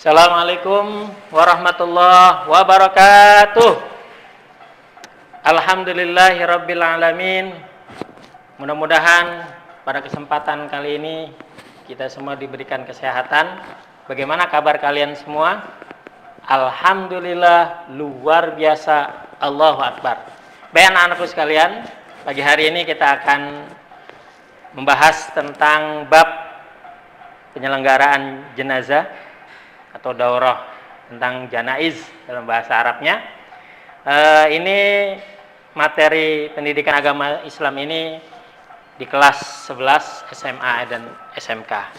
Assalamualaikum warahmatullahi wabarakatuh. Alhamdulillahirabbil alamin. Mudah-mudahan pada kesempatan kali ini kita semua diberikan kesehatan. Bagaimana kabar kalian semua? Alhamdulillah, luar biasa, Allahu Akbar. Baik anak-anakku sekalian, pagi hari ini kita akan membahas tentang bab penyelenggaraan jenazah atau daurah tentang janaiz dalam bahasa Arabnya. Ini materi pendidikan agama Islam ini di kelas 11 SMA dan SMK.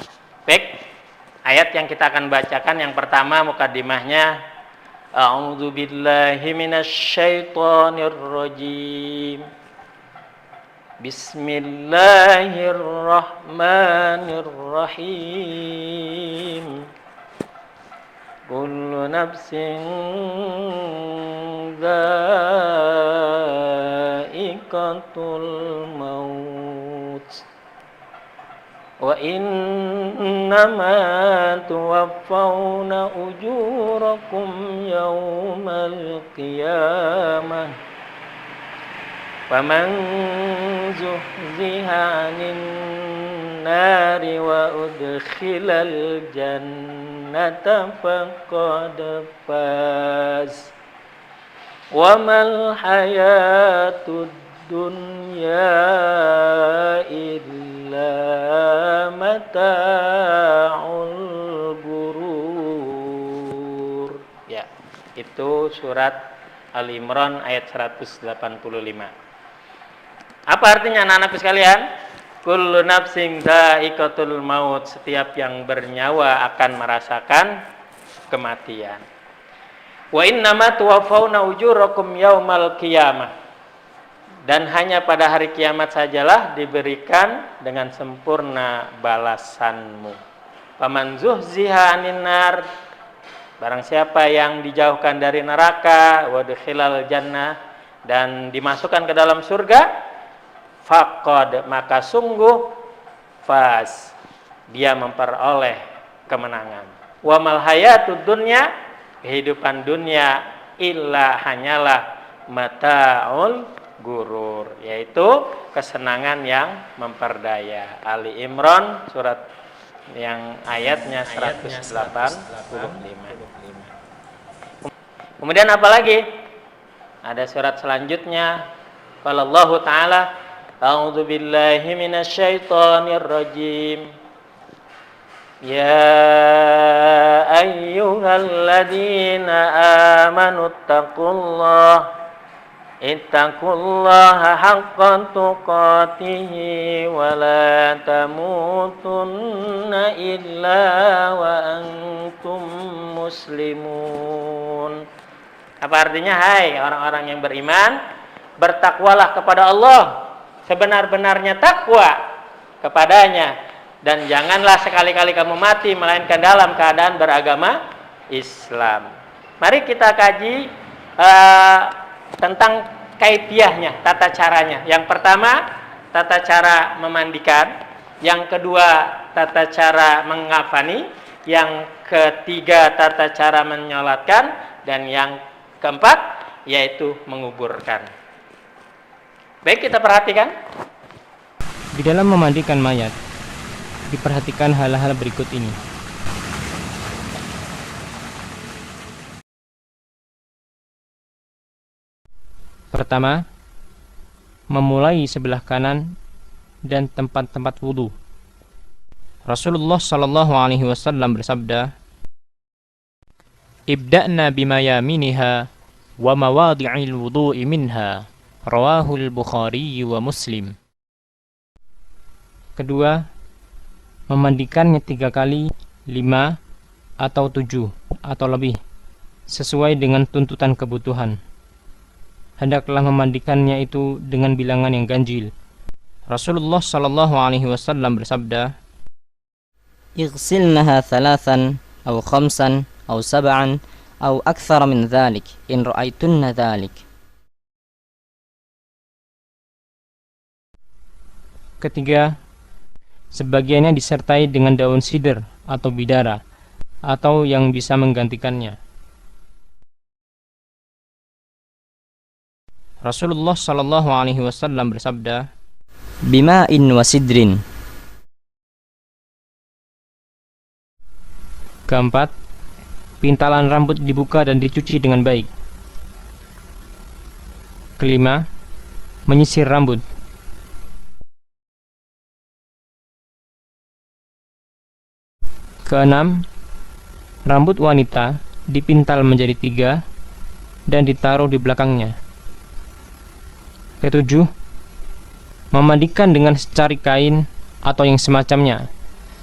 Baik, ayat yang kita akan bacakan yang pertama mukaddimahnya, A'udzu billahi minasyaitonir rajim. Bismillahirrahmanirrahim. Kullu nafsin dha'iqatul maut wa innama tuwaffawna ujurakum yawmal qiyamah faman zuhziha 'anil nari wa udkhilal jannata faqad faz wa mal hayatud dunya illa mata'ul ghurur. Ya, itu surat Al-Imran ayat 185. Apa artinya anak-anakku sekalian? Kullu nafsin dha'iqatul maut, setiap yang bernyawa akan merasakan kematian. Wa innama tuwaffawna ujurakum yaumal qiyamah, dan hanya pada hari kiamat sajalah diberikan dengan sempurna balasanmu. Faman zuhziha 'anil nar, barang siapa yang dijauhkan dari neraka, wa dukhilal jannah, dan dimasukkan ke dalam surga, faqad, maka sungguh faz, dia memperoleh kemenangan. Wa mal hayatud dunya, kehidupan dunia illa hanyalah mata'ul ghurur, yaitu kesenangan yang memperdaya. Ali Imran surat yang ayatnya 185. Kemudian apa lagi? Ada surat selanjutnya. Wallahu ta'ala, A'udzu billahi minasyaitonir rajim. Ya ayyuhalladzina amanu ittaqullaha haqqa tuqatih wa la tamutunna illa wa antum muslimun. Apa artinya? Hai orang-orang yang beriman, bertakwalah kepada Allah sebenar-benarnya takwa kepadanya, dan janganlah sekali-kali kamu mati melainkan dalam keadaan beragama Islam. Mari kita kaji tentang kaifiyahnya, tata caranya. Yang pertama, tata cara memandikan. Yang kedua, tata cara mengafani. Yang ketiga, tata cara menyolatkan. Dan yang keempat, yaitu menguburkan. Baik, kita perhatikan. Di dalam memandikan mayat, diperhatikan hal-hal berikut ini. Pertama, memulai sebelah kanan dan tempat-tempat wudu. Rasulullah sallallahu alaihi wasallam bersabda, "Ibda'na bimayaminiha wa mawadi'il wudu'i minha." Rawahul Bukhari wa Muslim. Kedua, memandikannya 3 kali, 5 atau 7 atau lebih, sesuai dengan tuntutan kebutuhan. Hendaklah memandikannya itu dengan bilangan yang ganjil. Rasulullah sallallahu alaihi wasallam bersabda, "Ighsilnaha 3 aw 5 aw 7 aw akthar min dhalik in ra'aytunna dhalik." Ketiga, sebagiannya disertai dengan daun sidr atau bidara, atau yang bisa menggantikannya. Rasulullah Shallallahu Alaihi Wasallam bersabda, Bima'in wa sidrin. keempat, pintalan rambut dibuka dan dicuci dengan baik. Kelima, menyisir rambut. Keenam, rambut wanita dipintal menjadi 3 dan ditaruh di belakangnya. Ketujuh, memandikan dengan secari kain atau yang semacamnya,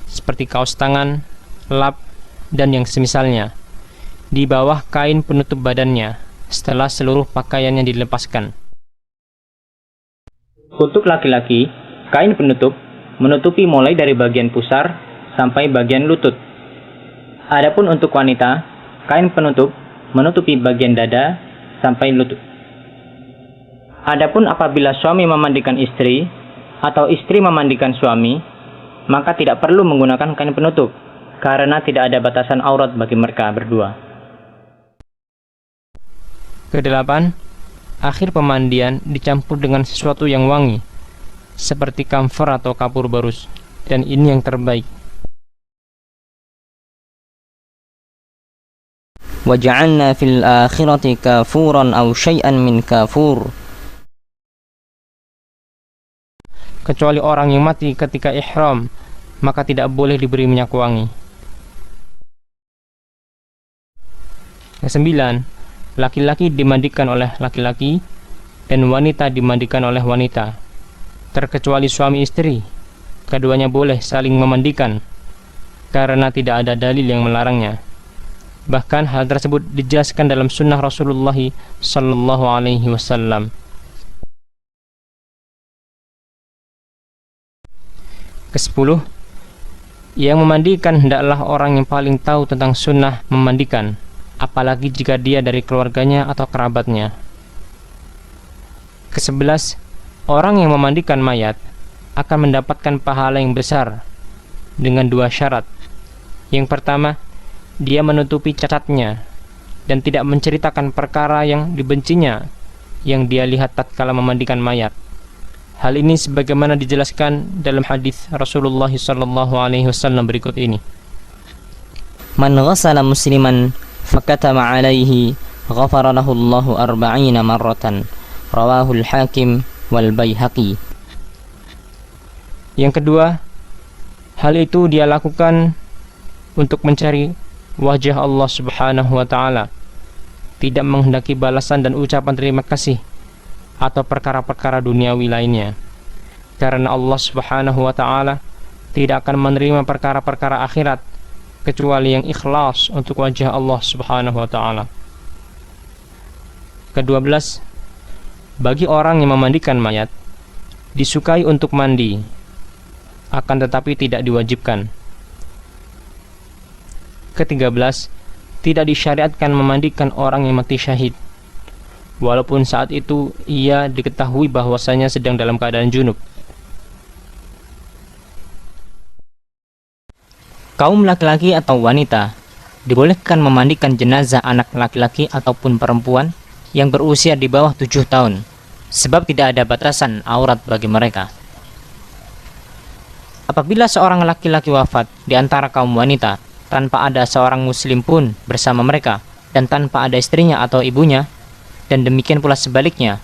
seperti kaos tangan, lap, dan yang semisalnya, di bawah kain penutup badannya, setelah seluruh pakaiannya dilepaskan. Untuk laki-laki, kain penutup menutupi mulai dari bagian pusar sampai bagian lutut. Adapun untuk wanita, kain penutup menutupi bagian dada sampai lutut. Adapun apabila suami memandikan istri atau istri memandikan suami, maka tidak perlu menggunakan kain penutup karena tidak ada batasan aurat bagi mereka berdua. Kedelapan, akhir pemandian dicampur dengan sesuatu yang wangi, seperti kamfer atau kapur barus, dan ini yang terbaik. Waja'alna fil akhirati kafuran aw syai'an min kafur. Kecuali orang yang mati ketika ihram, maka tidak boleh diberi minyak wangi. Kesembilan, laki-laki dimandikan oleh laki-laki dan wanita dimandikan oleh wanita, terkecuali suami istri. Keduanya boleh saling memandikan karena tidak ada dalil yang melarangnya. Bahkan hal tersebut dijelaskan dalam sunnah Rasulullah Sallallahu Alaihi Wasallam. Kesepuluh, yang memandikan hendaklah orang yang paling tahu tentang sunnah memandikan, apalagi jika dia dari keluarganya atau kerabatnya. Kesebelas, orang yang memandikan mayat akan mendapatkan pahala yang besar dengan 2 syarat. Yang pertama, dia menutupi cacatnya dan tidak menceritakan perkara yang dibencinya yang dia lihat tatkala memandikan mayat. Hal ini sebagaimana dijelaskan dalam hadis Rasulullah sallallahu alaihi wasallam berikut ini. Man ghassala musliman fakatama alaihi ghafara lahu Allahu 40 marratan. Rawahul Hakim wal Baihaqi. Yang kedua, hal itu dia lakukan untuk mencari wajah Allah Subhanahu wa taala, tidak menghendaki balasan dan ucapan terima kasih atau perkara-perkara duniawi lainnya, karena Allah Subhanahu wa ta'ala tidak akan menerima perkara-perkara akhirat kecuali yang ikhlas untuk wajah Allah Subhanahu wa ta'ala. Ke-12, bagi orang yang memandikan mayat disukai untuk mandi, akan tetapi tidak diwajibkan. Ke-13, tidak disyariatkan memandikan orang yang mati syahid, walaupun saat itu ia diketahui bahwasanya sedang dalam keadaan junub. Kaum laki-laki atau wanita dibolehkan memandikan jenazah anak laki-laki ataupun perempuan yang berusia di bawah 7 tahun, sebab tidak ada batasan aurat bagi mereka. Apabila seorang laki-laki wafat di antara kaum wanita tanpa ada seorang muslim pun bersama mereka dan tanpa ada istrinya atau ibunya, dan demikian pula sebaliknya,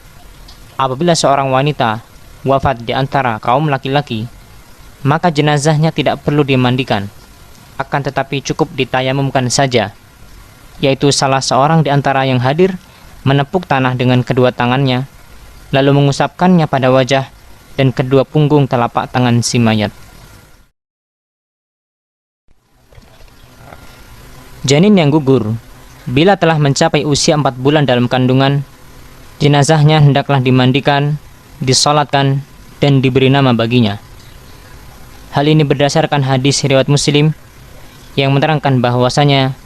apabila seorang wanita wafat di antara kaum laki-laki, maka jenazahnya tidak perlu dimandikan, akan tetapi cukup ditayamumkan saja, yaitu salah seorang di antara yang hadir menepuk tanah dengan kedua tangannya, lalu mengusapkannya pada wajah dan kedua punggung telapak tangan si mayat. Janin yang gugur, bila telah mencapai usia 4 bulan dalam kandungan, jenazahnya hendaklah dimandikan, disolatkan, dan diberi nama baginya. Hal ini berdasarkan hadis riwayat Muslim yang menerangkan bahwasanya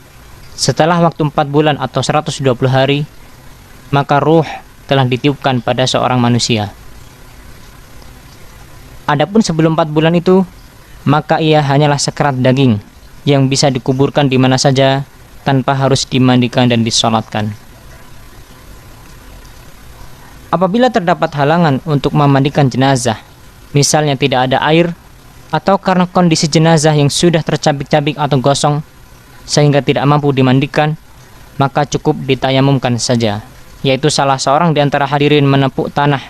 setelah waktu 4 bulan atau 120 hari, maka ruh telah ditiupkan pada seorang manusia. Adapun sebelum 4 bulan itu, maka ia hanyalah sekerat daging yang bisa dikuburkan di mana saja tanpa harus dimandikan dan disolatkan. Apabila terdapat halangan untuk memandikan jenazah, misalnya tidak ada air, atau karena kondisi jenazah yang sudah tercabik-cabik atau gosong sehingga tidak mampu dimandikan, maka cukup ditayamumkan saja, yaitu salah seorang di antara hadirin menepuk tanah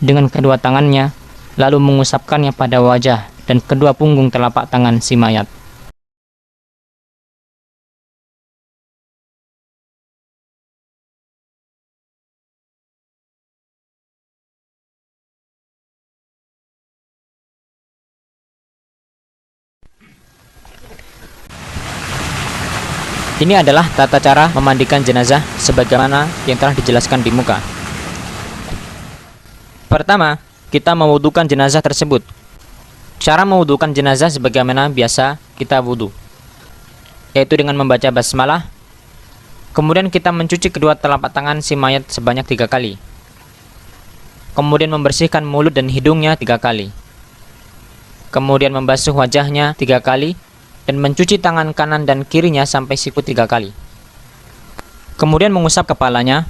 dengan kedua tangannya lalu mengusapkannya pada wajah dan kedua punggung telapak tangan si mayat. Ini adalah tata cara memandikan jenazah sebagaimana yang telah dijelaskan di muka. Pertama, kita mewudukan jenazah tersebut. Cara mewudukan jenazah sebagaimana biasa kita wudu, yaitu dengan membaca basmalah. Kemudian kita mencuci kedua telapak tangan si mayat sebanyak 3 kali. Kemudian membersihkan mulut dan hidungnya 3 kali. Kemudian membasuh wajahnya 3 kali. Dan mencuci tangan kanan dan kirinya sampai siku 3 kali. Kemudian mengusap kepalanya,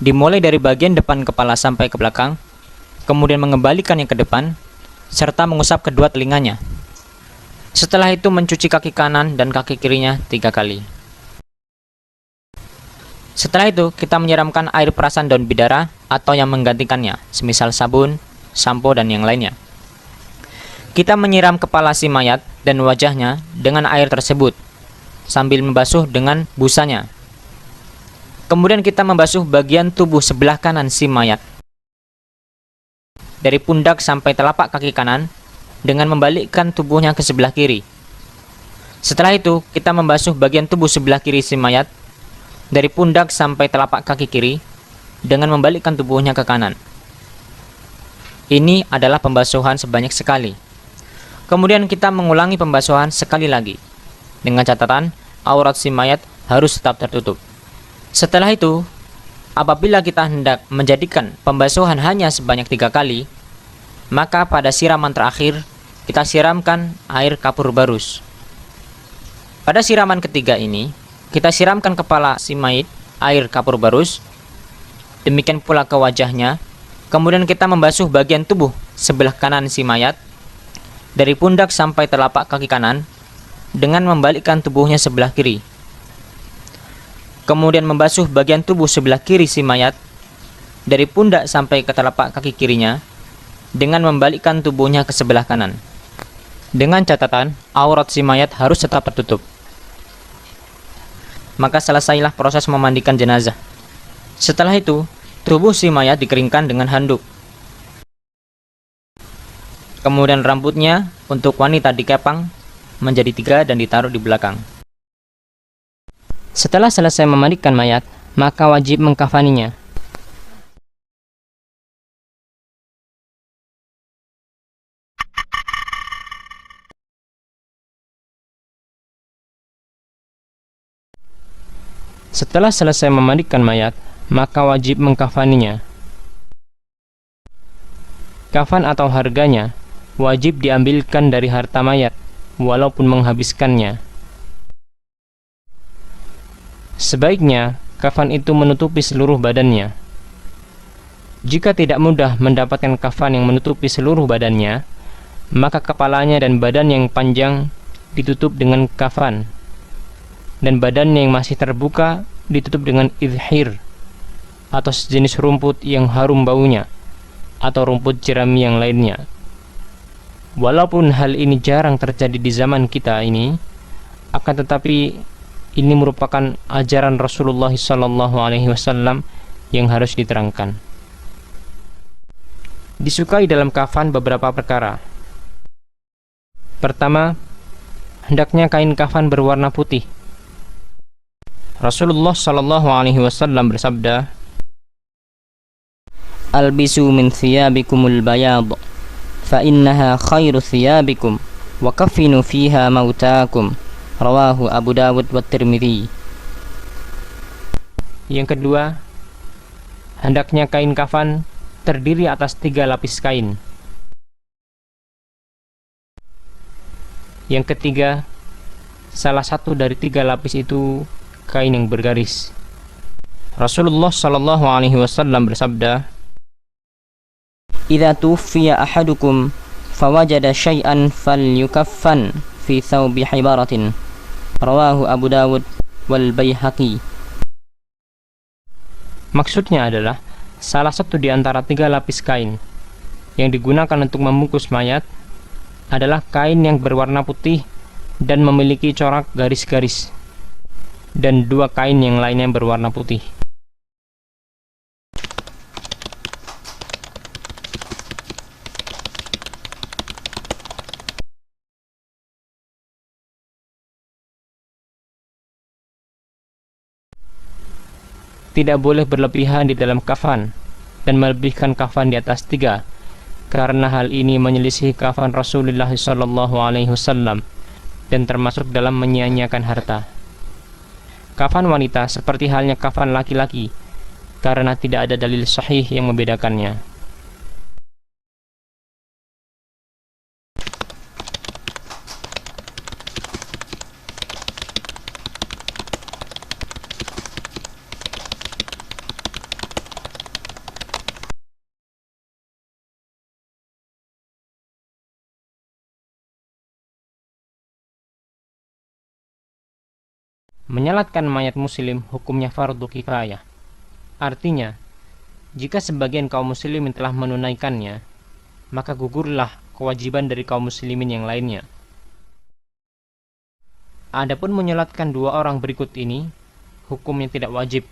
dimulai dari bagian depan kepala sampai ke belakang, kemudian mengembalikannya ke depan, serta mengusap kedua telinganya. Setelah itu mencuci kaki kanan dan kaki kirinya 3 kali. Setelah itu kita menyiramkan air perasan daun bidara atau yang menggantikannya, semisal sabun, sampo, dan yang lainnya. Kita menyiram kepala si mayat dan wajahnya dengan air tersebut sambil membasuh dengan busanya. Kemudian kita membasuh bagian tubuh sebelah kanan si mayat dari pundak sampai telapak kaki kanan dengan membalikkan tubuhnya ke sebelah kiri. Setelah itu kita membasuh bagian tubuh sebelah kiri si mayat dari pundak sampai telapak kaki kiri dengan membalikkan tubuhnya ke kanan. Ini adalah pembasuhan sebanyak sekali. Kemudian kita mengulangi pembasuhan sekali lagi, dengan catatan aurat si mayat harus tetap tertutup. Setelah itu, apabila kita hendak menjadikan pembasuhan hanya sebanyak 3 kali, maka pada siraman terakhir, kita siramkan air kapur barus. Pada siraman ketiga ini, kita siramkan kepala si mayit air kapur barus, demikian pula ke wajahnya, kemudian kita membasuh bagian tubuh sebelah kanan si mayat, dari pundak sampai telapak kaki kanan dengan membalikkan tubuhnya sebelah kiri. Kemudian membasuh bagian tubuh sebelah kiri si mayat dari pundak sampai ke telapak kaki kirinya dengan membalikkan tubuhnya ke sebelah kanan. Dengan catatan aurat si mayat harus tetap tertutup. Maka selesailah proses memandikan jenazah. Setelah itu, tubuh si mayat dikeringkan dengan handuk. Kemudian rambutnya untuk wanita dikepang menjadi 3 dan ditaruh di belakang. Setelah selesai memandikan mayat, maka wajib mengkafaninya. Setelah selesai memandikan mayat, maka wajib mengkafaninya. Kafan atau harganya wajib diambilkan dari harta mayat, walaupun menghabiskannya. Sebaiknya, kafan itu menutupi seluruh badannya. Jika tidak mudah mendapatkan kafan yang menutupi seluruh badannya, maka kepalanya dan badan yang panjang ditutup dengan kafan, dan badannya yang masih terbuka ditutup dengan idhir, atau sejenis rumput yang harum baunya, atau rumput jerami yang lainnya. Walaupun hal ini jarang terjadi di zaman kita ini, akan tetapi ini merupakan ajaran Rasulullah SAW yang harus diterangkan. Disukai dalam kafan beberapa perkara. Pertama, hendaknya kain kafan berwarna putih. Rasulullah SAW bersabda, Albisu min thiyabikumul bayad, fa innaha khairu thiyabikum, wa kafinu fiha mautakum. Rawahu Abu Dawud wa Tirmidzi. Yang kedua, hendaknya kain kafan terdiri atas 3 lapis kain. Yang ketiga, salah satu dari 3 lapis itu kain yang bergaris. Rasulullah Shallallahu Alaihi Wasallam bersabda, "Idza tuwfiya ahadukum fawajada syai'an falyukaffan fi thawbi hibaratin." Rawahu Abu Dawud wal Baihaqi. Maksudnya adalah salah satu di antara 3 lapis kain yang digunakan untuk membungkus mayat adalah kain yang berwarna putih dan memiliki corak garis-garis, dan 2 kain yang lainnya berwarna putih. Tidak boleh berlebihan di dalam kafan dan melebihkan kafan di atas 3, karena hal ini menyelisih kafan Rasulullah Shallallahu Alaihi Wasallam dan termasuk dalam menyia-nyiakan harta. Kafan wanita seperti halnya kafan laki-laki, karena tidak ada dalil sahih yang membedakannya. Menyalatkan mayat muslim hukumnya fardu kifayah. Artinya, jika sebagian kaum muslimin telah menunaikannya, maka gugurlah kewajiban dari kaum muslimin yang lainnya. Adapun menyalatkan 2 orang berikut ini, hukumnya tidak wajib,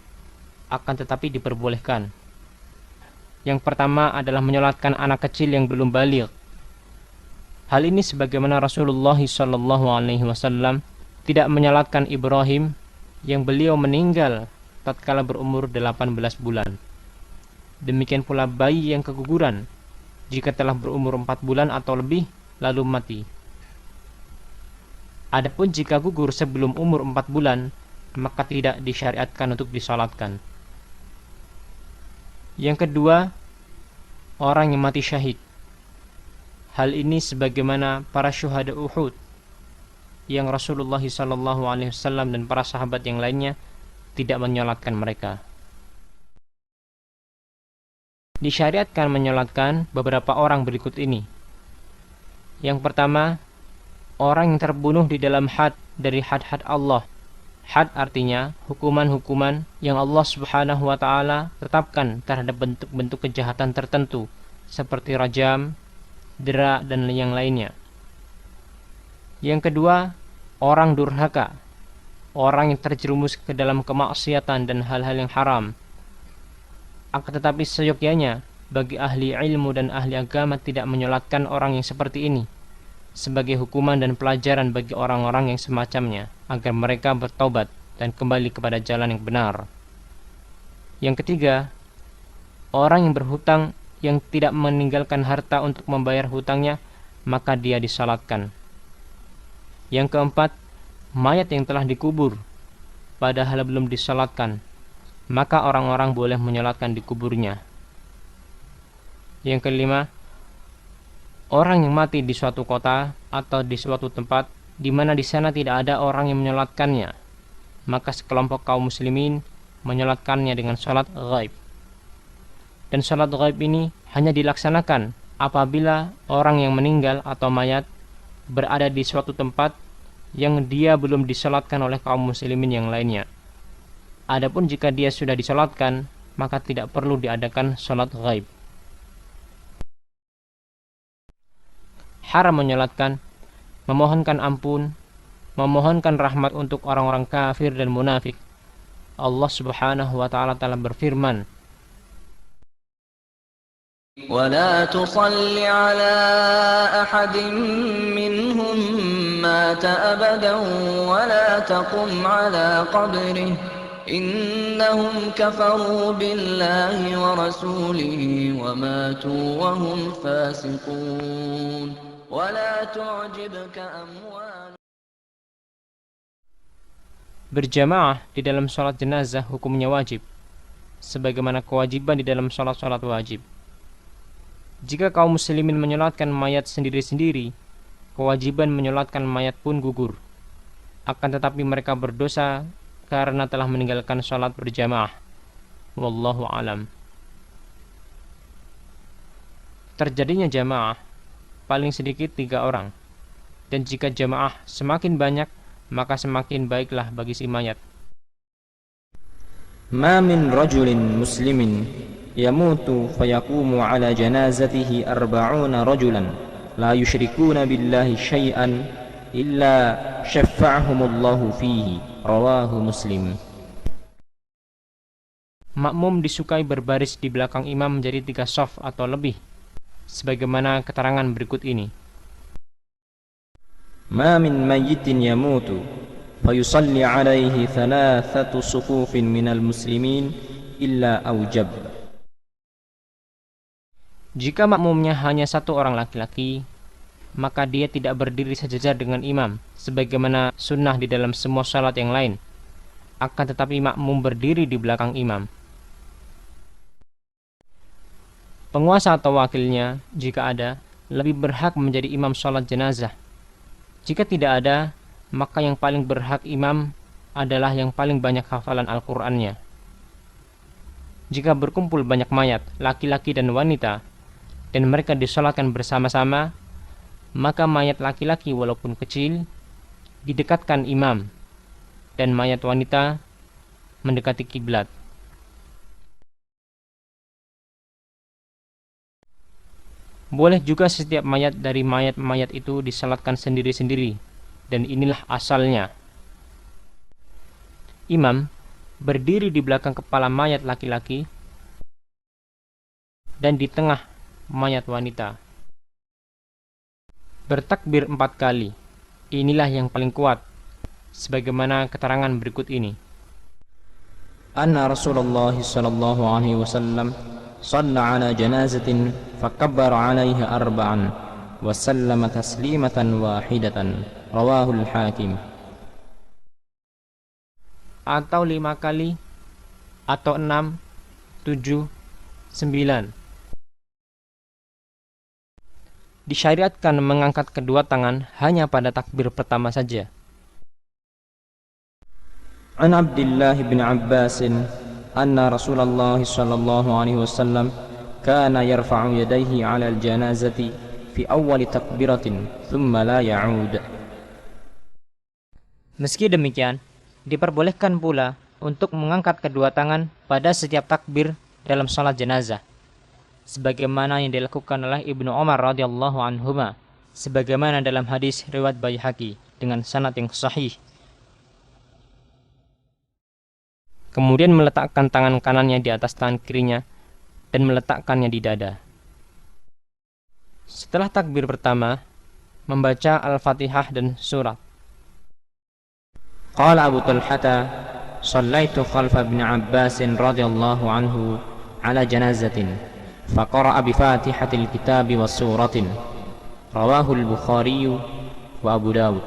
akan tetapi diperbolehkan. Yang pertama adalah menyalatkan anak kecil yang belum baligh. Hal ini sebagaimana Rasulullah SAW tidak menyalatkan Ibrahim yang beliau meninggal tatkala berumur 18 bulan. Demikian pula bayi yang keguguran jika telah berumur 4 bulan atau lebih lalu mati. Adapun jika gugur sebelum umur 4 bulan, maka tidak disyariatkan untuk disalatkan. Yang kedua, orang yang mati syahid. Hal ini sebagaimana para syuhada Uhud yang Rasulullah SAW dan para sahabat yang lainnya tidak menyolatkan mereka. Disyariatkan menyolatkan beberapa orang berikut ini. Yang pertama, orang yang terbunuh di dalam had dari had-had Allah. Had artinya hukuman-hukuman yang Allah Subhanahu wa Ta'ala tetapkan terhadap bentuk-bentuk kejahatan tertentu seperti rajam, dera, dan yang lainnya. Yang kedua, orang durhaka, orang yang terjerumus ke dalam kemaksiatan dan hal-hal yang haram. Akan tetapi seyogyanya bagi ahli ilmu dan ahli agama tidak menyolatkan orang yang seperti ini, sebagai hukuman dan pelajaran bagi orang-orang yang semacamnya, agar mereka bertobat dan kembali kepada jalan yang benar. Yang ketiga, orang yang berhutang yang tidak meninggalkan harta untuk membayar hutangnya, maka dia disalatkan. Yang keempat, mayat yang telah dikubur padahal belum disalatkan, maka orang-orang boleh menyalatkan di kuburnya. Yang kelima, orang yang mati di suatu kota atau di suatu tempat di mana di sana tidak ada orang yang menyalatkannya, maka sekelompok kaum muslimin menyalatkannya dengan salat ghaib. Dan salat ghaib ini hanya dilaksanakan apabila orang yang meninggal atau mayat berada di suatu tempat yang dia belum disalatkan oleh kaum muslimin yang lainnya. Adapun jika dia sudah disalatkan, maka tidak perlu diadakan salat ghaib. Haram menyalatkan, memohonkan ampun, memohonkan rahmat untuk orang-orang kafir dan munafik. Allah Subhanahu wa Ta'ala telah berfirman, ولا تصل على أحد منهم مات أبدا ولا تقم على قبره إنهم كفروا بالله ورسوله وماتوا وهم فاسقون ولا تعجبك أموالهم. Berjamaah di dalam sholat jenazah hukumnya wajib, sebagaimana kewajiban di dalam sholat-sholat wajib. Jika kaum muslimin menyolatkan mayat sendiri-sendiri, kewajiban menyolatkan mayat pun gugur. akan tetapi mereka berdosa karena telah meninggalkan sholat berjamaah. Wallahu alam. Terjadinya jamaah paling sedikit 3 orang, dan jika jamaah semakin banyak maka semakin baiklah bagi si mayat. ما من رجل مسلم يموت فيقوم على جنازته 40 رجلا لا يشركون بالله شيئا إلا شفعهم الله فيه. رواه مسلم. Makmum disukai berbaris di belakang imam menjadi 3 shaf atau lebih, sebagaimana keterangan berikut ini. ما من ميت يموت فيصلي عليه 3 صفوف من المسلمين إلا أوجب. Jika makmumnya hanya 1 orang laki-laki, maka dia tidak berdiri sejajar dengan imam, sebagaimana sunnah di dalam semua salat yang lain. Akan tetapi makmum berdiri di belakang imam. Penguasa atau wakilnya, jika ada, lebih berhak menjadi imam salat jenazah. Jika tidak ada, maka yang paling berhak imam adalah yang paling banyak hafalan Al-Qur'annya. Jika berkumpul banyak mayat, laki-laki dan wanita, dan mereka disolatkan bersama-sama, maka mayat laki-laki walaupun kecil didekatkan imam, dan mayat wanita mendekati kiblat. Boleh juga setiap mayat dari mayat-mayat itu disalatkan sendiri-sendiri, dan inilah asalnya. Imam berdiri di belakang kepala mayat laki-laki dan di tengah mayat wanita. Bertakbir 4 kali. Inilah yang paling kuat, sebagaimana keterangan berikut ini. Anna Rasulullah sallallahu alaihi wasallam shalla ala janazatin fakabbara 'alaiha 4 wa sallama taslimatan wahidatan. Rawahul Hakim. Atau 5 kali, atau 6, 7, 9. Disyariatkan mengangkat kedua tangan hanya pada takbir pertama saja. An Abdullah bin Abbas anna Rasulullah sallallahu alaihi wasallam kana yarfa'u yadayhi 'ala al-janazati fi awwal takbiratin thumma la ya'ud. Meski demikian, diperbolehkan pula untuk mengangkat kedua tangan pada setiap takbir dalam salat jenazah, sebagaimana yang dilakukan oleh Ibnu Umar radhiyallahu anhuma, sebagaimana dalam hadis riwayat Baihaqi dengan sanad yang sahih. Kemudian meletakkan tangan kanannya di atas tangan kirinya dan meletakkannya di dada. Setelah takbir pertama, membaca Al-Fatihah dan surat. Qala Abu Talhata shallaitu khalfa Ibn Abbas radhiyallahu anhu ala janazatin faqara'a bi Fatihatil kitab wa suratin. Rawahu al-Bukhari wa Abu Dawud.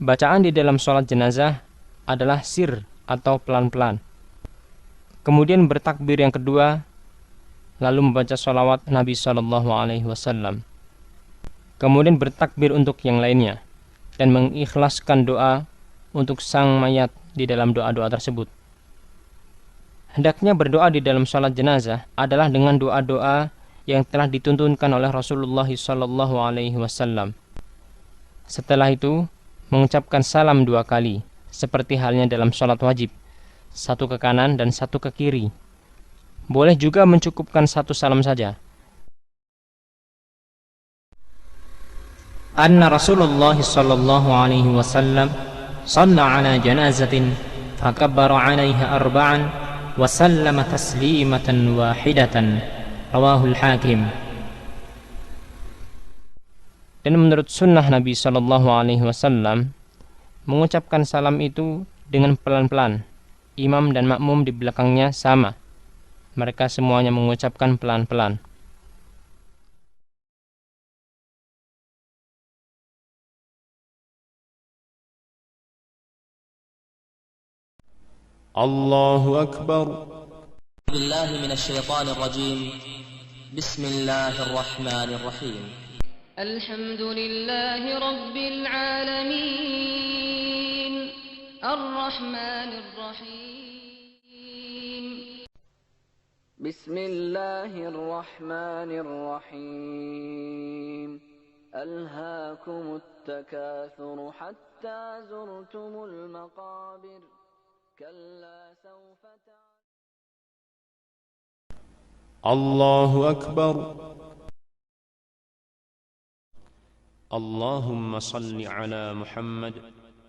Bacaan di dalam salat jenazah adalah sir atau pelan-pelan. Kemudian bertakbir yang kedua, lalu membaca sholawat Nabi SAW. Kemudian bertakbir untuk yang lainnya, dan mengikhlaskan doa untuk sang mayat di dalam doa-doa tersebut. Hendaknya berdoa di dalam salat jenazah adalah dengan doa-doa yang telah dituntunkan oleh Rasulullah SAW. Setelah itu, mengucapkan salam 2 kali, seperti halnya dalam salat wajib, 1 ke kanan dan 1 ke kiri. Boleh juga mencukupkan 1 salam saja. Anna Rasulullah sallallahu alaihi wasallam shalla ala janazatin fakabbara 'alaiha 4 wa sallama taslimatan wahidatan. Rawahul Hakim. Dan menurut sunnah Nabi SAW, mengucapkan salam itu dengan pelan-pelan. Imam dan makmum di belakangnya sama. Mereka semuanya mengucapkan pelan-pelan. Allahu Akbar. Billahi minasyaitonir rajim. Bismillahirrahmanirrahim. الحمد لله رب العالمين الرحمن الرحيم بسم الله الرحمن الرحيم ألهاكم التكاثر حتى زرتم المقابر كلا سوف الله أكبر. اللهم صل على محمد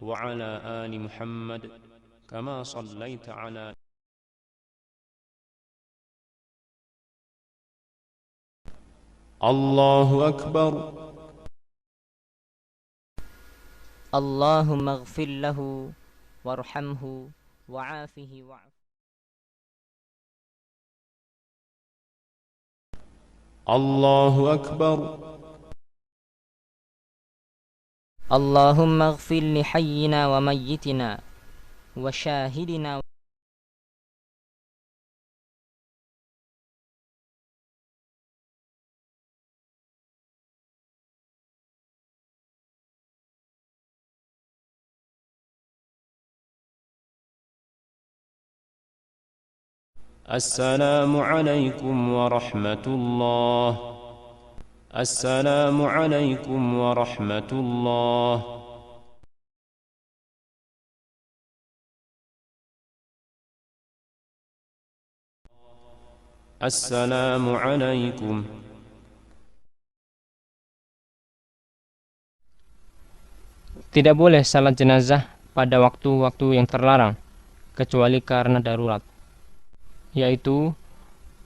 وعلى آل محمد كما صليت على الله أكبر. اللهم اغفر له وارحمه وعافه واعف. الله أكبر. اللهم اغفر لحينا وميتنا وشاهدنا السلام عليكم ورحمة الله. السلام عليكم ورحمة الله. السلام عليكم. Tidak boleh salat jenazah pada waktu-waktu yang terlarang, kecuali karena darurat, yaitu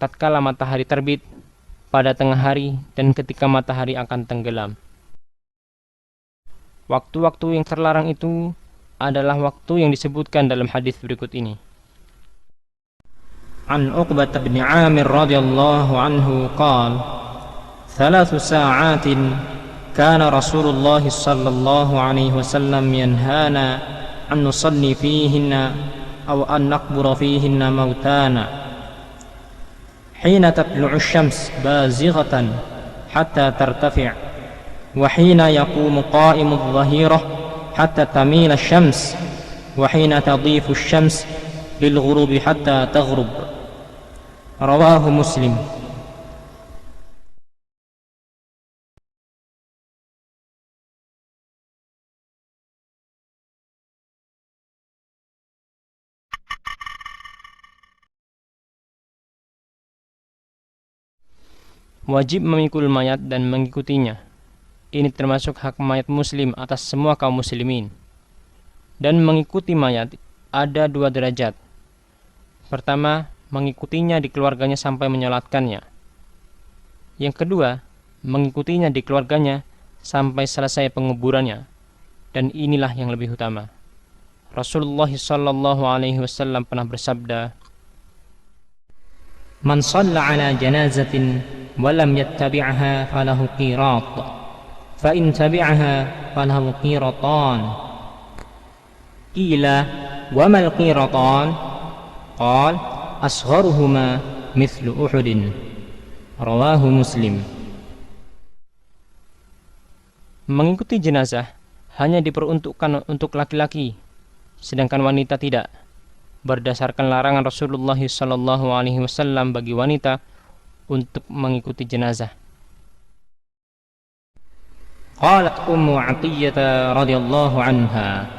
tatkala matahari terbit, pada tengah hari, dan ketika matahari akan tenggelam. Waktu-waktu yang terlarang itu adalah waktu yang disebutkan dalam hadis berikut ini. An Uqbah bin Amir radhiyallahu anhu qala 3 sa'atin kana Rasulullah sallallahu alaihi wasallam yanhana an nusalli fihinna aw an naqbura fihinna mautana hina tatlu'u asy-syams bazighatan hatta tartafi' wa hina yaqumu qa'imu adh-dhahirah hatta tamila asy-syams wa hina tadhifu asy-syams bil ghurubi hatta taghrub. Rawahu Muslim. Wajib memikul mayat dan mengikutinya. Ini termasuk hak mayat muslim atas semua kaum muslimin. Dan mengikuti mayat ada 2 derajat. Pertama, mengikutinya di keluarganya sampai menyolatkannya. Yang kedua, mengikutinya di keluarganya sampai selesai penguburannya. Dan inilah yang lebih utama. Rasulullah sallallahu alaihi wasallam pernah bersabda, Man shalla ala janazatin wa lam yattabi'ha falahu qirat fa in tabi'aha falahu qiratan. Qila wa mal qiratan? Qala asgharuhuma mithlu Uhudin. Rawahu Muslim. mengikuti jenazah hanya diperuntukkan untuk laki-laki, sedangkan wanita tidak, berdasarkan larangan Rasulullah SAW bagi wanita untuk mengikuti jenazah. Qalat Ummu Athiyyah radhiyallahu anha,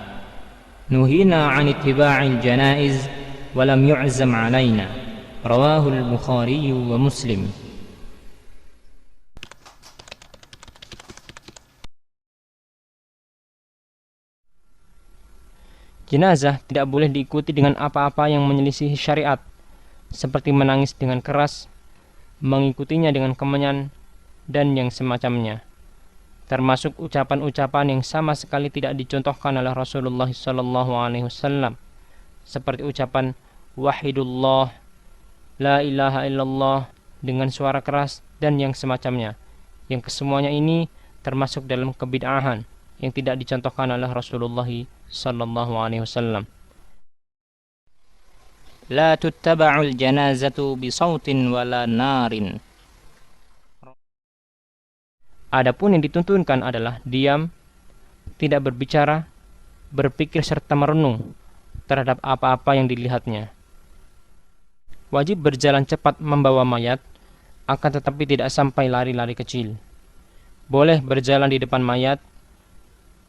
nuhina 'an ittiba'il janaiz wa lam yu'zam 'alaina. Rawahu al-Bukhari wa Muslim. Jenazah tidak boleh diikuti dengan apa-apa yang menyelisihi syariat, seperti menangis dengan keras, mengikutinya dengan kemenyan, dan yang semacamnya. Termasuk ucapan-ucapan yang sama sekali tidak dicontohkan oleh Rasulullah SAW, seperti ucapan Wahidullah, La ilaha illallah dengan suara keras, dan yang semacamnya, yang kesemuanya ini termasuk dalam kebid'ahan yang tidak dicontohkan oleh Rasulullah SAW. La tuttaba'ul janazatu bisautin wala narin. Adapun yang dituntunkan adalah diam, tidak berbicara, berpikir serta merenung terhadap apa-apa yang dilihatnya. Wajib berjalan cepat membawa mayat, akan tetapi tidak sampai lari-lari kecil. Boleh berjalan di depan mayat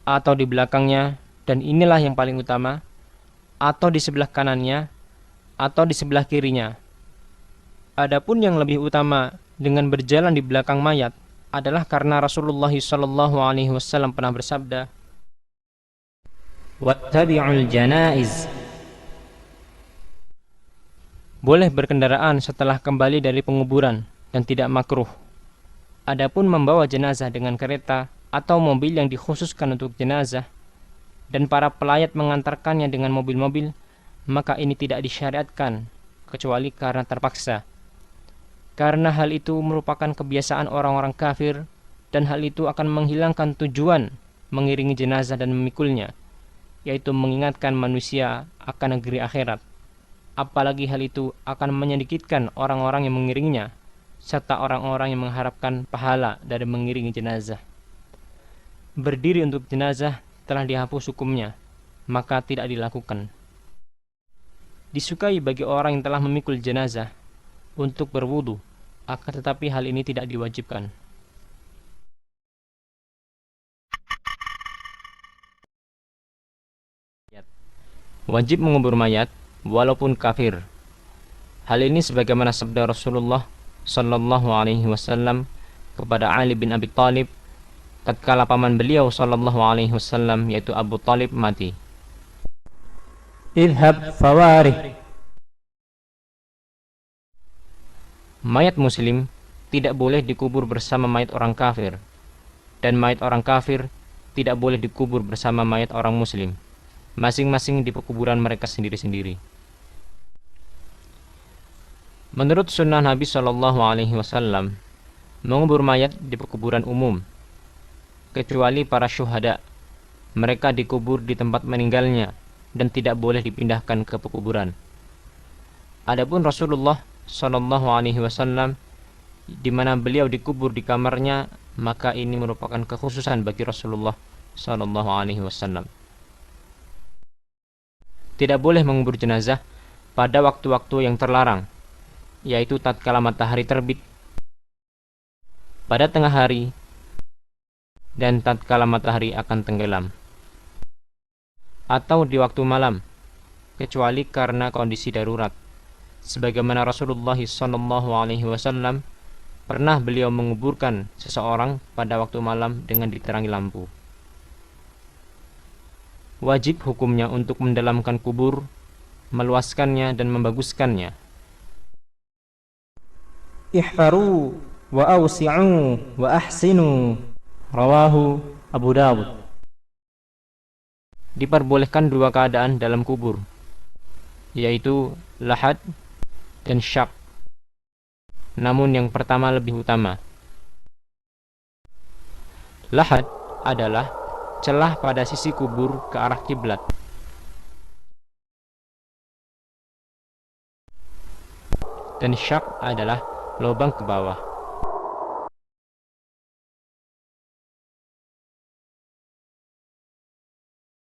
atau di belakangnya, dan inilah yang paling utama, atau di sebelah kanannya atau di sebelah kirinya. Adapun yang lebih utama dengan berjalan di belakang mayat adalah karena Rasulullah SAW pernah bersabda, Wattabi'ul janaiz. boleh berkendaraan setelah kembali dari penguburan dan tidak makruh. Adapun membawa jenazah dengan kereta atau mobil yang dikhususkan untuk jenazah dan para pelayat mengantarkannya dengan mobil-mobil, maka ini tidak disyariatkan kecuali karena terpaksa. Karena hal itu merupakan kebiasaan orang-orang kafir dan hal itu akan menghilangkan tujuan mengiringi jenazah dan memikulnya, yaitu mengingatkan manusia akan negeri akhirat. Apalagi hal itu akan menyedikitkan orang-orang yang mengiringinya serta orang-orang yang mengharapkan pahala dari mengiringi jenazah. Berdiri untuk jenazah telah dihapus hukumnya, maka tidak dilakukan. Disukai bagi orang yang telah memikul jenazah untuk berwudu, akan tetapi hal ini tidak diwajibkan. Wajib mengubur mayat walaupun kafir. Hal ini sebagaimana sabda Rasulullah sallallahu alaihi wasallam kepada Ali bin Abi Thalib tatkala paman beliau sallallahu alaihi wasallam yaitu Abu Thalib mati. Idhab fawarih. Mayat muslim tidak boleh dikubur bersama mayat orang kafir, dan mayat orang kafir tidak boleh dikubur bersama mayat orang muslim, masing-masing di pekuburan mereka sendiri-sendiri. Menurut sunnah Nabi Shallallahu Alaihi Wasallam, mengubur mayat di pekuburan umum, kecuali para syuhada, mereka dikubur di tempat meninggalnya dan tidak boleh dipindahkan ke pekuburan. Adapun Rasulullah Shallallahu Alaihi Wasallam, di mana beliau dikubur di kamarnya, maka ini merupakan kekhususan bagi Rasulullah Shallallahu Alaihi Wasallam. Tidak boleh mengubur jenazah pada waktu-waktu yang terlarang, yaitu tatkala matahari terbit, pada tengah hari, dan tatkala matahari akan tenggelam, atau di waktu malam, kecuali karena kondisi darurat. Sebagaimana Rasulullah SAW pernah beliau menguburkan seseorang pada waktu malam dengan diterangi lampu. Wajib hukumnya untuk mendalamkan kubur, meluaskannya dan membaguskannya. Ihfaru wa awsi'u wa ahsinu. Rawahu Abu Dawud. Diperbolehkan dua keadaan dalam kubur, yaitu lahad dan syak. Namun yang pertama lebih utama. Lahad adalah celah pada sisi kubur ke arah kiblat. Dan syak adalah lubang ke bawah.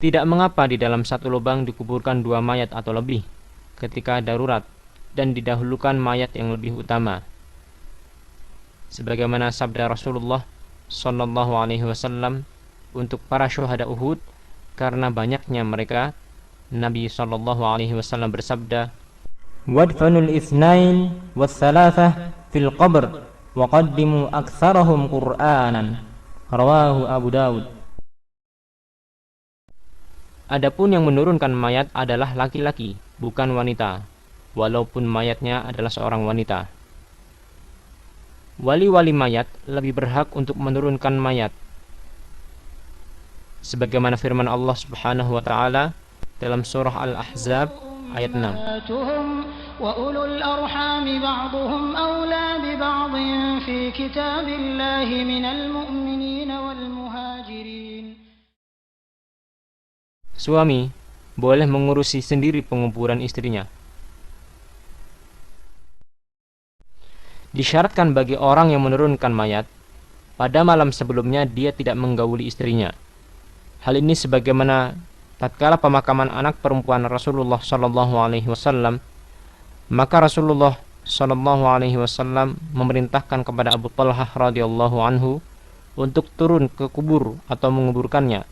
Tidak mengapa di dalam satu lubang dikuburkan dua mayat atau lebih ketika darurat dan didahulukan mayat yang lebih utama. Sebagaimana sabda Rasulullah sallallahu alaihi wasallam untuk para syuhada Uhud, karena banyaknya mereka, Nabi sallallahu alaihi wasallam bersabda, Wadfanul ithnain wathalathah fil qabr wa qaddimu aktsarahum Qur'anan. Rawahu Abu Dawud. adapun yang menurunkan mayat adalah laki-laki, bukan wanita, walaupun mayatnya adalah seorang wanita. Wali-wali mayat lebih berhak untuk menurunkan mayat, sebagaimana firman Allah Subhanahu wa taala dalam surah Al-Ahzab ayat 6. وأولو الأرحام بعضهم أولى ببعض في كتاب الله من المؤمنين والمهاجرين. Suami boleh mengurusi sendiri penguburan istrinya. Disyaratkan bagi orang yang menurunkan mayat pada malam sebelumnya dia tidak menggauli istrinya. Hal ini sebagaimana tatkala pemakaman anak perempuan Rasulullah Shallallahu Alaihi Wasallam, maka Rasulullah Shallallahu Alaihi Wasallam memerintahkan kepada Abu Talhah radhiyallahu anhu untuk turun ke kubur atau menguburkannya,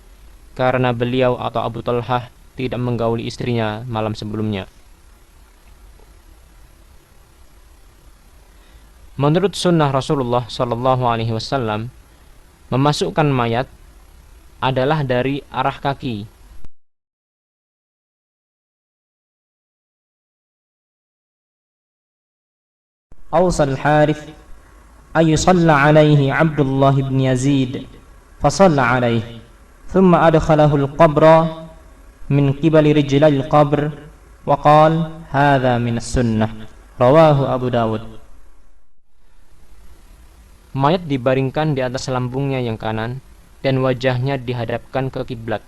karena beliau atau Abu Talhah tidak menggauli istrinya malam sebelumnya. Menurut sunnah Rasulullah Shallallahu Alaihi Wasallam, memasukkan mayat adalah dari arah kaki. أوصى الحارث أن يصلى عليه عبد الله بن يزيد فصلى عليه ثم أدخله القبر من قبل رجلي القبر وقال هذا من السنة رواه أبو داود. Mayat dibaringkan di atas lambungnya yang kanan dan wajahnya dihadapkan ke kiblat.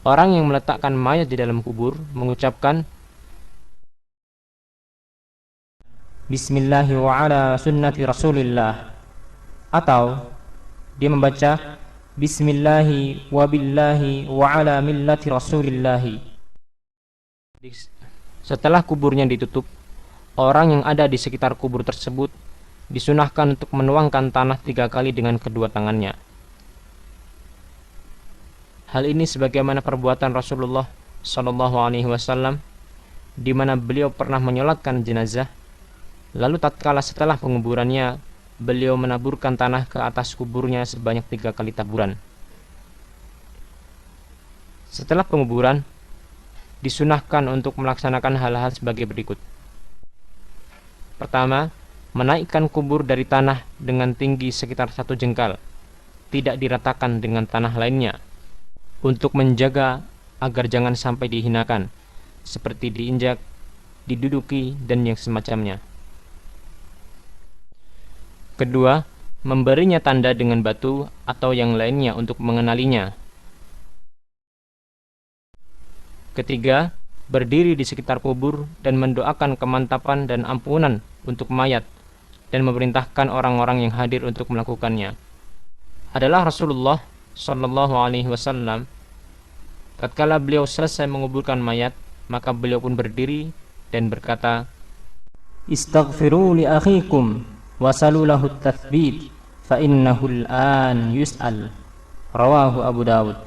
Orang yang meletakkan mayat di dalam kubur mengucapkan Bismillahi wa ala sunnati Rasulillah, atau dia membaca Bismillahi wa billahi wa ala millati Rasulillahi. Setelah kuburnya ditutup, orang yang ada di sekitar kubur tersebut disunahkan untuk menuangkan tanah 3 kali dengan kedua tangannya. Hal ini sebagaimana perbuatan Rasulullah Shallallahu Alaihi Wasallam, di mana beliau pernah menyolatkan jenazah, lalu tatkala setelah penguburannya, beliau menaburkan tanah ke atas kuburnya sebanyak 3 kali taburan. Setelah penguburan, disunahkan untuk melaksanakan hal-hal sebagai berikut. Pertama, menaikkan kubur dari tanah dengan tinggi sekitar 1 jengkal, tidak diratakan dengan tanah lainnya, untuk menjaga agar jangan sampai dihinakan, seperti diinjak, diduduki, dan yang semacamnya. Kedua, memberinya tanda dengan batu atau yang lainnya untuk mengenalinya. Ketiga, berdiri di sekitar kubur dan mendoakan kemantapan dan ampunan untuk mayat dan memerintahkan orang-orang yang hadir untuk melakukannya. Adalah Rasulullah Shallallahu Alaihi Wasallam. Tatkala beliau selesai menguburkan mayat, maka beliau pun berdiri dan berkata, Istaghfiru li akhikum wasalu lahu at-tathbit fa innahu al-an yus'al. Rawahu Abu Dawud.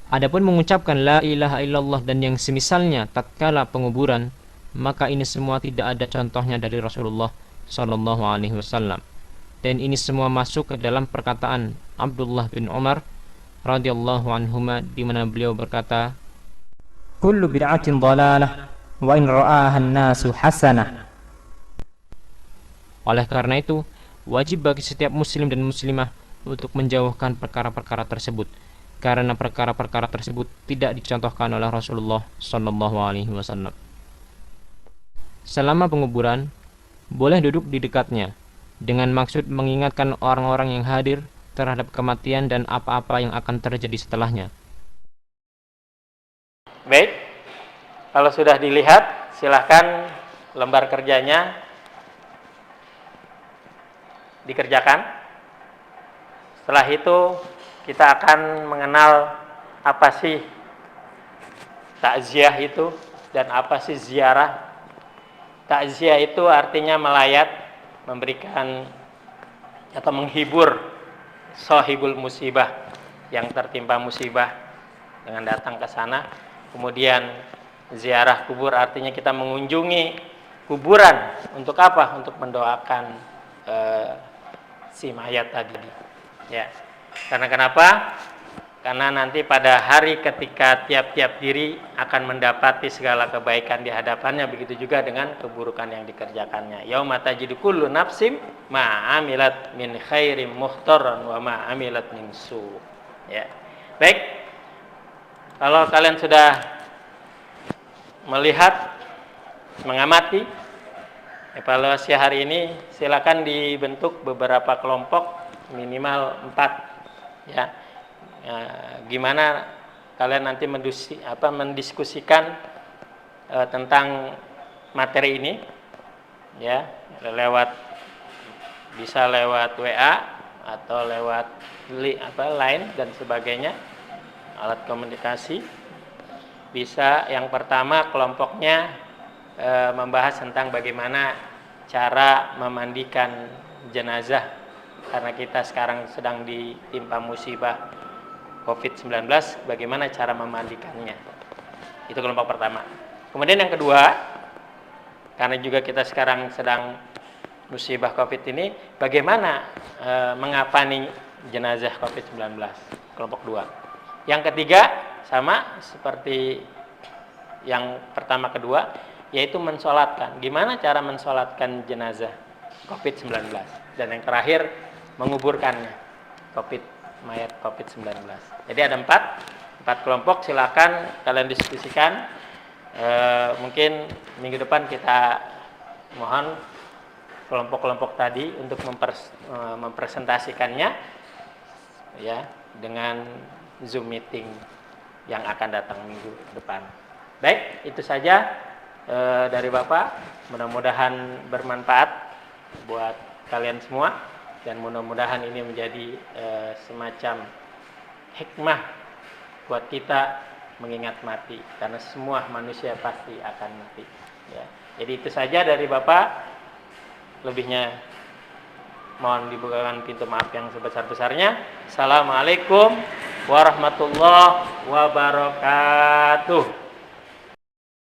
Adapun mengucapkan la ilaha illallah dan yang semisalnya tatkala penguburan, maka ini semua tidak ada contohnya dari Rasulullah Shallallahu Alaihi Wasallam, dan ini semua masuk ke dalam perkataan Abdullah bin Umar radhiyallahu anhuma, di mana beliau berkata, Kullu bid'atin dhalalah wa in ra'aha an-nasu hasanah. Oleh karena itu, wajib bagi setiap muslim dan muslimah untuk menjauhkan perkara-perkara tersebut, karena perkara-perkara tersebut tidak dicontohkan oleh Rasulullah Shallallahu Alaihi Wasallam. Selama penguburan, boleh duduk di dekatnya, dengan maksud mengingatkan orang-orang yang hadir terhadap kematian dan apa-apa yang akan terjadi setelahnya. Baik, kalau sudah dilihat, silahkan lembar kerjanya dikerjakan. Setelah itu kita akan mengenal apa sih takziah itu dan apa sih ziarah. Takziah itu artinya melayat, memberikan atau menghibur sahibul musibah, yang tertimpa musibah, dengan datang ke sana. Kemudian ziarah kubur artinya kita mengunjungi kuburan. Untuk apa? Untuk mendoakan si mayat tadi. Ya. Karena kenapa? Karena nanti pada hari ketika tiap-tiap diri akan mendapati segala kebaikan di hadapannya, begitu juga dengan keburukan yang dikerjakannya. Yauma tajidu kullu nafsim ma amilat min khairin muhtaran wa ma amilat min su. Ya. Baik. Kalau kalian sudah melihat, mengamati evaluasi hari ini, silakan dibentuk beberapa kelompok minimal 4, ya. Gimana kalian nanti mendiskusikan tentang materi ini ya, bisa lewat WA atau lewat line dan sebagainya, alat komunikasi. Bisa yang pertama kelompoknya membahas tentang bagaimana cara memandikan jenazah, karena kita sekarang sedang ditimpa musibah COVID-19, bagaimana cara memandikannya. Itu kelompok pertama. Kemudian yang kedua, karena juga kita sekarang sedang musibah COVID ini, bagaimana mengafani jenazah COVID-19, kelompok 2. Yang ketiga, sama seperti yang pertama kedua, yaitu mensolatkan. Gimana cara mensolatkan jenazah COVID-19. Dan yang terakhir, menguburkannya, mayat COVID-19. Jadi ada empat kelompok, silakan kalian diskusikan. Mungkin minggu depan kita mohon kelompok-kelompok tadi untuk mempresentasikannya ya dengan Zoom meeting yang akan datang minggu depan. Baik, itu saja dari Bapak. Mudah-mudahan bermanfaat buat kalian semua, dan mudah-mudahan ini menjadi semacam hikmah buat kita mengingat mati, karena semua manusia pasti akan mati ya. Jadi itu saja dari Bapak. Lebihnya mohon dibukakan pintu maaf yang sebesar-besarnya. Assalamualaikum warahmatullahi wabarakatuh.